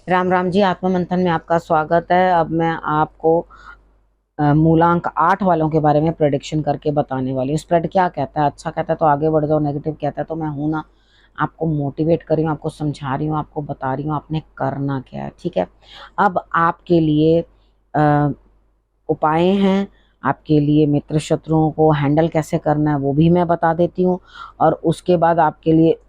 राम राम जी। आत्म मंथन में आपका स्वागत है। अब मैं आपको मूलांक 8 वालों के बारे में प्रेडिक्शन करके बताने वाली हूँ। स्प्रेड क्या कहता है? अच्छा कहता है तो आगे बढ़ जाओ, नेगेटिव कहता है तो मैं हूं ना, आपको मोटिवेट कर रही हूँ, आपको समझा रही हूँ, आपको बता रही हूँ आपने करना क्या है। ठीक है, अब आपके लिए अ, उपाय हैं, आपके लिए मित्र शत्रुओं को हैंडल कैसे करना है वो भी मैं बता देती हूँ, और उसके बाद आपके लिए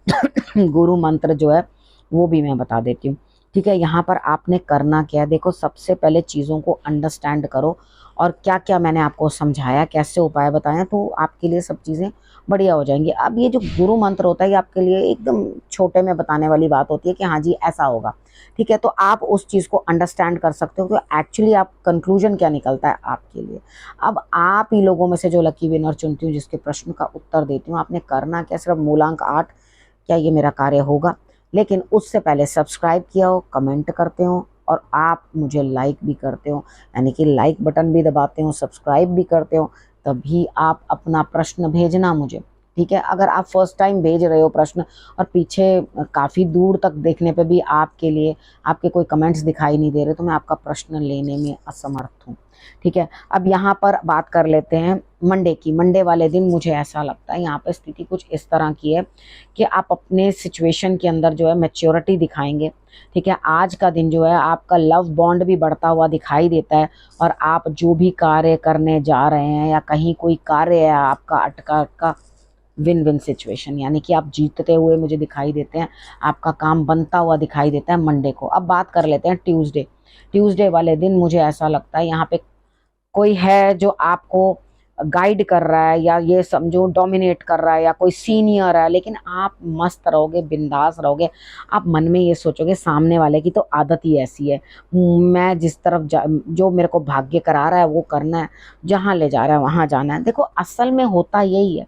गुरु मंत्र जो है वो भी मैं बता देती हूँ। ठीक है, यहाँ पर आपने करना क्या है, देखो सबसे पहले चीज़ों को अंडरस्टैंड करो, और क्या क्या मैंने आपको समझाया, कैसे उपाय बताए, तो आपके लिए सब चीज़ें बढ़िया हो जाएंगी। अब ये जो गुरु मंत्र होता है ये आपके लिए एकदम छोटे में बताने वाली बात होती है कि हाँ जी ऐसा होगा। ठीक है, तो आप उस चीज़ को अंडरस्टैंड कर सकते हो कि एक्चुअली आप कंक्लूजन क्या निकलता है आपके लिए। अब आप ही लोगों में से जो लकी विनर चुनती हूँ, जिसके प्रश्न का उत्तर देती हूँ, आपने करना क्या, सिर्फ मूलांक 8, क्या ये मेरा कार्य होगा? लेकिन उससे पहले सब्सक्राइब किया हो, कमेंट करते हो, और आप मुझे लाइक भी करते हो, यानी कि लाइक बटन भी दबाते हो, सब्सक्राइब भी करते हो, तभी आप अपना प्रश्न भेजना मुझे। ठीक है, अगर आप फर्स्ट टाइम भेज रहे हो प्रश्न और पीछे काफ़ी दूर तक देखने पे भी आपके लिए आपके कोई कमेंट्स दिखाई नहीं दे रहे, तो मैं आपका प्रश्न लेने में असमर्थ हूँ। ठीक है, अब यहाँ पर बात कर लेते हैं मंडे की। मंडे वाले दिन मुझे ऐसा लगता है यहाँ पर स्थिति कुछ इस तरह की है कि आप अपने सिचुएशन के अंदर जो है मैच्योरिटी दिखाएंगे। ठीक है, आज का दिन जो है आपका लव बॉन्ड भी बढ़ता हुआ दिखाई देता है, और आप जो भी कार्य करने जा रहे हैं या कहीं कोई कार्य है आपका अटका अटका, विन विन सिचुएशन, यानी कि आप जीतते हुए मुझे दिखाई देते हैं, आपका काम बनता हुआ दिखाई देता है मंडे को। अब बात कर लेते हैं ट्यूसडे। ट्यूसडे वाले दिन मुझे ऐसा लगता है यहाँ पे कोई है जो आपको गाइड कर रहा है, या ये समझो डोमिनेट कर रहा है, या कोई सीनियर है, लेकिन आप मस्त रहोगे, बिंदास रहोगे। आप मन में ये सोचोगे सामने वाले की तो आदत ही ऐसी है, मैं जिस तरफ जो मेरे को भाग्य करा रहा है वो करना है, जहाँ ले जा रहा है वहां जाना है। देखो असल में होता यही है।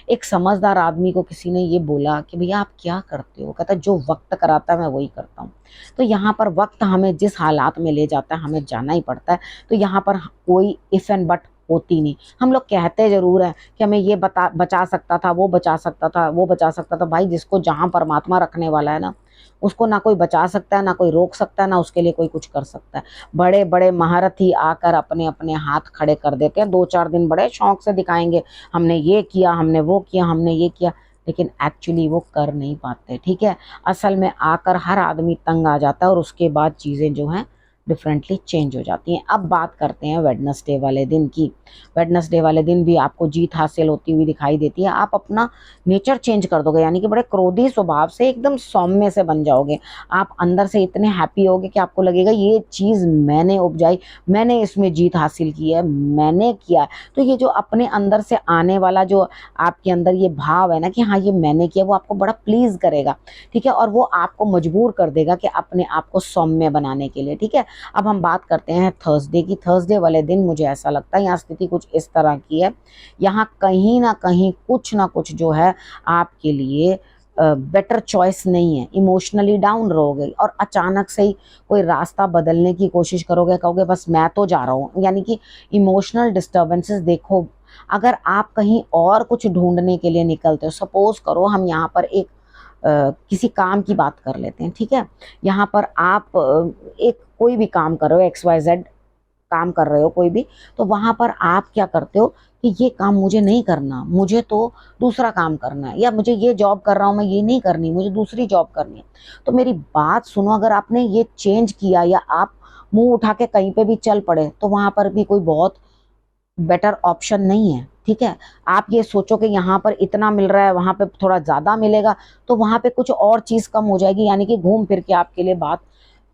एक समझदार आदमी को किसी ने ये बोला कि भैया आप क्या करते हो, कहता जो वक्त कराता है मैं वही करता हूँ। तो यहाँ पर वक्त हमें जिस हालात में ले जाता है हमें जाना ही पड़ता है। तो यहाँ पर कोई इफ एंड बट होती नहीं। हम लोग कहते जरूर हैं कि हमें ये बचा सकता था, वो बचा सकता था, वो बचा सकता था। भाई जिसको जहां परमात्मा रखने वाला है ना, उसको ना कोई बचा सकता है, ना कोई रोक सकता है, ना उसके लिए कोई कुछ कर सकता है। बड़े बड़े महारथी आकर अपने अपने हाथ खड़े कर देते हैं, 2-4 दिन बड़े शौक से दिखाएंगे हमने ये किया, हमने वो किया, हमने ये किया, लेकिन एक्चुअली वो कर नहीं पाते। ठीक है, असल में आकर हर आदमी तंग आ जाता है, और उसके बाद चीज़ें जो हैं डिफरेंटली चेंज हो जाती हैं। अब बात करते हैं वेडनेसडे वाले दिन की। वेडनेसडे वाले दिन भी आपको जीत हासिल होती हुई दिखाई देती है। आप अपना नेचर चेंज कर दोगे, यानी कि बड़े क्रोधी स्वभाव से एकदम सौम्य से बन जाओगे। आप अंदर से इतने हैप्पी होगे कि आपको लगेगा ये चीज़ मैंने उपजाई, मैंने इसमें जीत हासिल की है, मैंने किया है। तो ये जो अपने अंदर से आने वाला जो आपके अंदर ये भाव है ना कि हाँ ये मैंने किया, वो आपको बड़ा प्लीज करेगा। ठीक है, और वो आपको मजबूर कर देगा कि अपने आप को सौम्य बनाने के लिए। ठीक है, अब हम बात करते हैं थर्सडे की। थर्सडे वाले दिन मुझे ऐसा लगता है यहाँ स्थिति कुछ इस तरह की है, यहाँ कहीं ना कहीं कुछ ना कुछ जो है आपके लिए बेटर चॉइस नहीं है। इमोशनली डाउन रहोगे और अचानक से ही कोई रास्ता बदलने की कोशिश करोगे, कहोगे बस मैं तो जा रहा हूँ, यानी कि इमोशनल डिस्टर्बेंसेस। देखो अगर आप कहीं और कुछ ढूंढने के लिए निकलते हो, सपोज करो हम यहाँ पर एक किसी काम की बात कर लेते हैं। ठीक है, यहाँ पर आप एक कोई भी काम कर रहे हो, XYZ काम कर रहे हो कोई भी, तो वहां पर आप क्या करते हो कि ये काम मुझे नहीं करना, मुझे तो दूसरा काम करना है, या मुझे ये जॉब कर रहा हूं मैं, ये नहीं करनी, मुझे दूसरी जॉब करनी है। तो मेरी बात सुनो, अगर आपने ये चेंज किया या आप मुंह उठा के कहीं पे भी चल पड़े, तो वहां पर भी कोई बहुत बेटर ऑप्शन नहीं है। ठीक है, आप ये सोचो कि यहाँ पर इतना मिल रहा है, वहां पे थोड़ा ज्यादा मिलेगा, तो वहां पे कुछ और चीज कम हो जाएगी, यानी कि घूम फिर के आपके लिए बात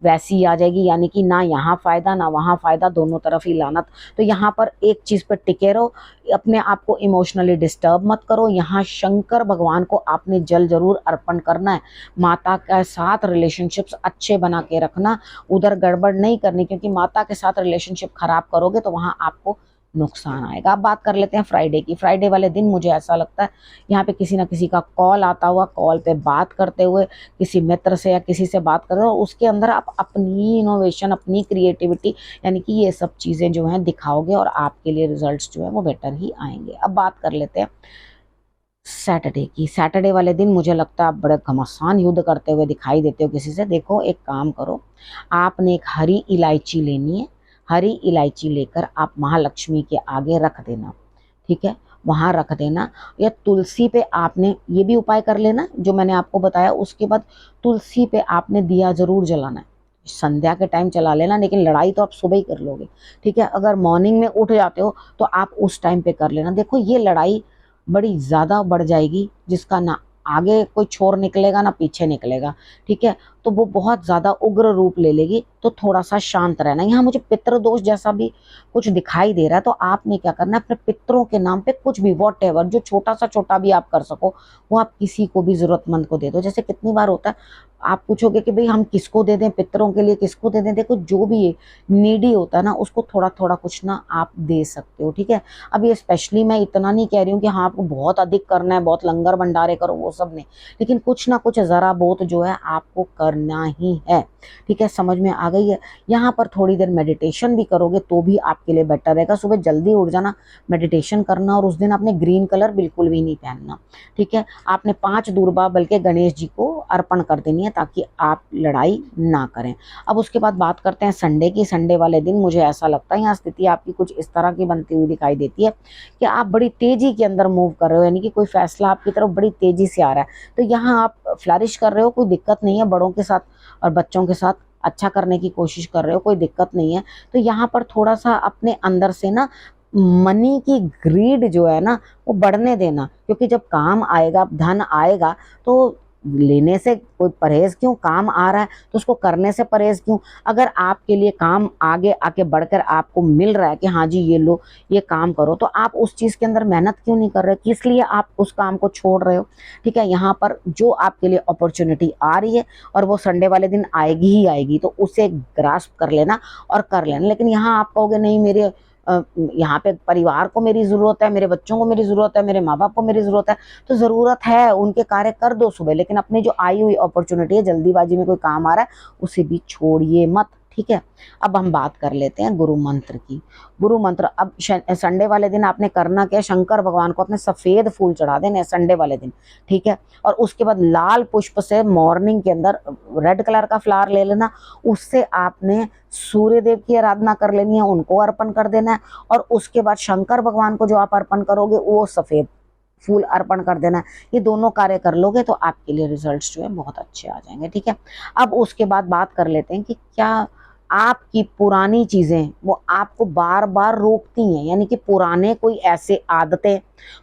वैसी आ जाएगी, यानी कि ना यहाँ फायदा ना वहाँ फायदा, दोनों तरफ ही लानत। तो यहाँ पर एक चीज पर टिके रहो, अपने आप को इमोशनली डिस्टर्ब मत करो। यहाँ शंकर भगवान को आपने जल जरूर अर्पण करना है। माता के साथ रिलेशनशिप्स अच्छे बना के रखना, उधर गड़बड़ नहीं करनी, क्योंकि माता के साथ रिलेशनशिप खराब करोगे तो वहां आपको नुकसान आएगा। अब बात कर लेते हैं फ्राइडे की। फ्राइडे वाले दिन मुझे ऐसा लगता है यहाँ पे किसी ना किसी का कॉल आता हुआ, कॉल पे बात करते हुए किसी मित्र से या किसी से बात कर रहे हो, उसके अंदर आप अपनी इनोवेशन, अपनी क्रिएटिविटी, यानी कि ये सब चीज़ें जो हैं दिखाओगे, और आपके लिए रिजल्ट्स जो है वो बेटर ही आएंगे। अब बात कर लेते हैं सैटरडे की, सैटरडे वाले दिन मुझे लगता है आप बड़े घमासान युद्ध करते हुए दिखाई देते हो किसी से। देखो एक काम करो, आपने एक हरी इलायची लेनी है, हरी इलायची लेकर आप महालक्ष्मी के आगे रख देना, ठीक है, वहां रख देना। या तुलसी पे आपने ये भी उपाय कर लेना जो मैंने आपको बताया। उसके बाद तुलसी पे आपने दिया जरूर जलाना है, संध्या के टाइम चला लेना, लेकिन लड़ाई तो आप सुबह ही कर लोगे, ठीक है। अगर मॉर्निंग में उठ जाते हो तो आप उस टाइम पे कर लेना। देखो ये लड़ाई बड़ी ज्यादा बढ़ जाएगी, जिसका ना आगे कोई छोर निकलेगा ना पीछे निकलेगा, ठीक है। तो वो बहुत ज्यादा उग्र रूप ले लेगी, तो थोड़ा सा शांत रहना। यहाँ मुझे पितृदोष जैसा भी कुछ दिखाई दे रहा है, तो आपने क्या करना है, अपने पितरों के नाम पे कुछ भी वॉट एवर, जो छोटा सा छोटा भी आप कर सको, वो आप किसी को भी जरूरतमंद को दे दो। जैसे कितनी बार होता है, आप पूछोगे कि भाई हम किसको दे दें, पितरों के लिए किसको दे दें। देखो जो भी नीडी होता है ना, उसको थोड़ा थोड़ा कुछ ना आप दे सकते हो, ठीक है। अब ये स्पेशली मैं इतना नहीं कह रही हूँ कि हाँ आपको बहुत अधिक करना है, बहुत लंगर भंडारे करो, वो सब नहीं, लेकिन कुछ ना कुछ जरा बहुत जो है आपको करना ही है, ठीक है। समझ में आ गई है। यहाँ पर थोड़ी देर मेडिटेशन भी करोगे तो भी आपके लिए बेटर रहेगा। सुबह जल्दी उठ जाना, मेडिटेशन करना, और उस दिन आपने ग्रीन कलर बिल्कुल भी नहीं पहनना, ठीक है। आपने 5 दूर्बा बल्कि गणेश जी को अर्पण कर देनी है, ताकि आप लड़ाई ना करें। अब उसके बाद बात करते हैं संडे की। संडे वाले दिन मुझे ऐसा लगता है यहाँ स्थिति आपकी कुछ इस तरह की बनती हुई दिखाई देती है कि आप बड़ी तेजी के अंदर मूव कर रहे हो, यानी कि कोई फैसला आपकी तरफ बड़ी तेजी से आ रहा है। तो यहाँ आप फ्लरिश कर रहे हो, कोई दिक्कत नहीं है, बड़ों के साथ और बच्चों के साथ अच्छा करने की कोशिश कर रहे हो, कोई दिक्कत नहीं है। तो यहाँ पर थोड़ा सा अपने अंदर से ना मनी की ग्रीड जो है ना वो बढ़ने देना, क्योंकि जब काम आएगा, धन आएगा, तो लेने से कोई परहेज क्यों, काम आ रहा है तो उसको करने से परहेज क्यों। अगर आपके लिए काम आगे आके बढ़कर आपको मिल रहा है कि हाँ जी ये लो ये काम करो, तो आप उस चीज के अंदर मेहनत क्यों नहीं कर रहे, किस लिए आप उस काम को छोड़ रहे हो, ठीक है। यहाँ पर जो आपके लिए अपॉर्चुनिटी आ रही है और वो संडे वाले दिन आएगी ही आएगी, तो उसे ग्रास्प कर लेना और कर लेना। लेकिन यहाँ आप कहोगे नहीं, मेरे यहाँ पे परिवार को मेरी जरूरत है, मेरे बच्चों को मेरी जरूरत है, मेरे माँ बाप को मेरी जरूरत है, तो जरूरत है उनके कार्य कर दो सुबह, लेकिन अपनी जो आई हुई अपॉर्चुनिटी है, जल्दीबाजी में कोई काम आ रहा है उसे भी छोड़िए मत, ठीक है। अब हम बात कर लेते हैं गुरु मंत्र की। गुरु मंत्र, अब संडे वाले दिन आपने करना क्या, शंकर भगवान को अपने सफेद फूल चढ़ा देने संडे वाले दिन, ठीक है। और उसके बाद लाल पुष्प से मॉर्निंग के अंदर रेड कलर का फ्लावर ले लेना, उससे आपने सूर्य देव की आराधना कर लेनी है, उनको अर्पण कर देना है। और उसके बाद शंकर भगवान को जो आप अर्पण करोगे वो सफेद फूल अर्पण कर देना है। ये दोनों कार्य कर लोगे तो आपके लिए रिजल्ट्स जो है बहुत अच्छे आ जाएंगे, ठीक है। अब उसके बाद बात कर लेते हैं कि क्या आपकी पुरानी चीजें वो आपको बार बार रोकती हैं, यानी कि पुराने कोई ऐसे आदतें,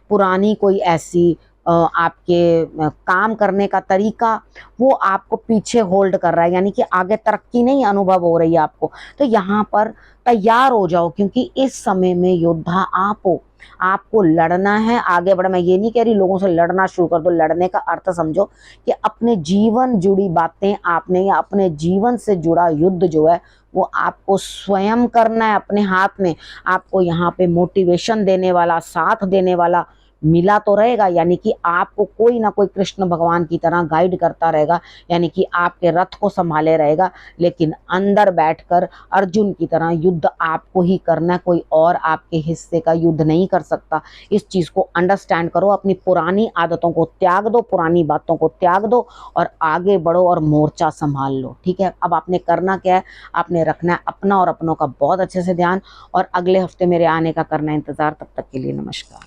पुरानी कोई ऐसी आपके काम करने का तरीका वो आपको पीछे होल्ड कर रहा है, यानी कि आगे तरक्की नहीं अनुभव हो रही है आपको। तो यहाँ पर तैयार हो जाओ, क्योंकि इस समय में योद्धा आप हो, आपको लड़ना है, आगे बढ़ना। मैं ये नहीं कह रही लोगों से लड़ना शुरू कर दो, लड़ने का अर्थ समझो कि अपने जीवन जुड़ी बातें आपने, या अपने जीवन से जुड़ा युद्ध जो है वो आपको स्वयं करना है अपने हाथ में। आपको यहाँ पे मोटिवेशन देने वाला, साथ देने वाला मिला तो रहेगा, यानी कि आपको कोई ना कोई कृष्ण भगवान की तरह गाइड करता रहेगा, यानी कि आपके रथ को संभाले रहेगा। लेकिन अंदर बैठकर अर्जुन की तरह युद्ध आपको ही करना, कोई और आपके हिस्से का युद्ध नहीं कर सकता। इस चीज को अंडरस्टैंड करो, अपनी पुरानी आदतों को त्याग दो, पुरानी बातों को त्याग दो और आगे बढ़ो और मोर्चा संभाल लो, ठीक है। अब आपने करना क्या है, आपने रखना है अपना और अपनों का बहुत अच्छे से ध्यान, और अगले हफ्ते मेरे आने का करना इंतजार। तब तक के लिए नमस्कार।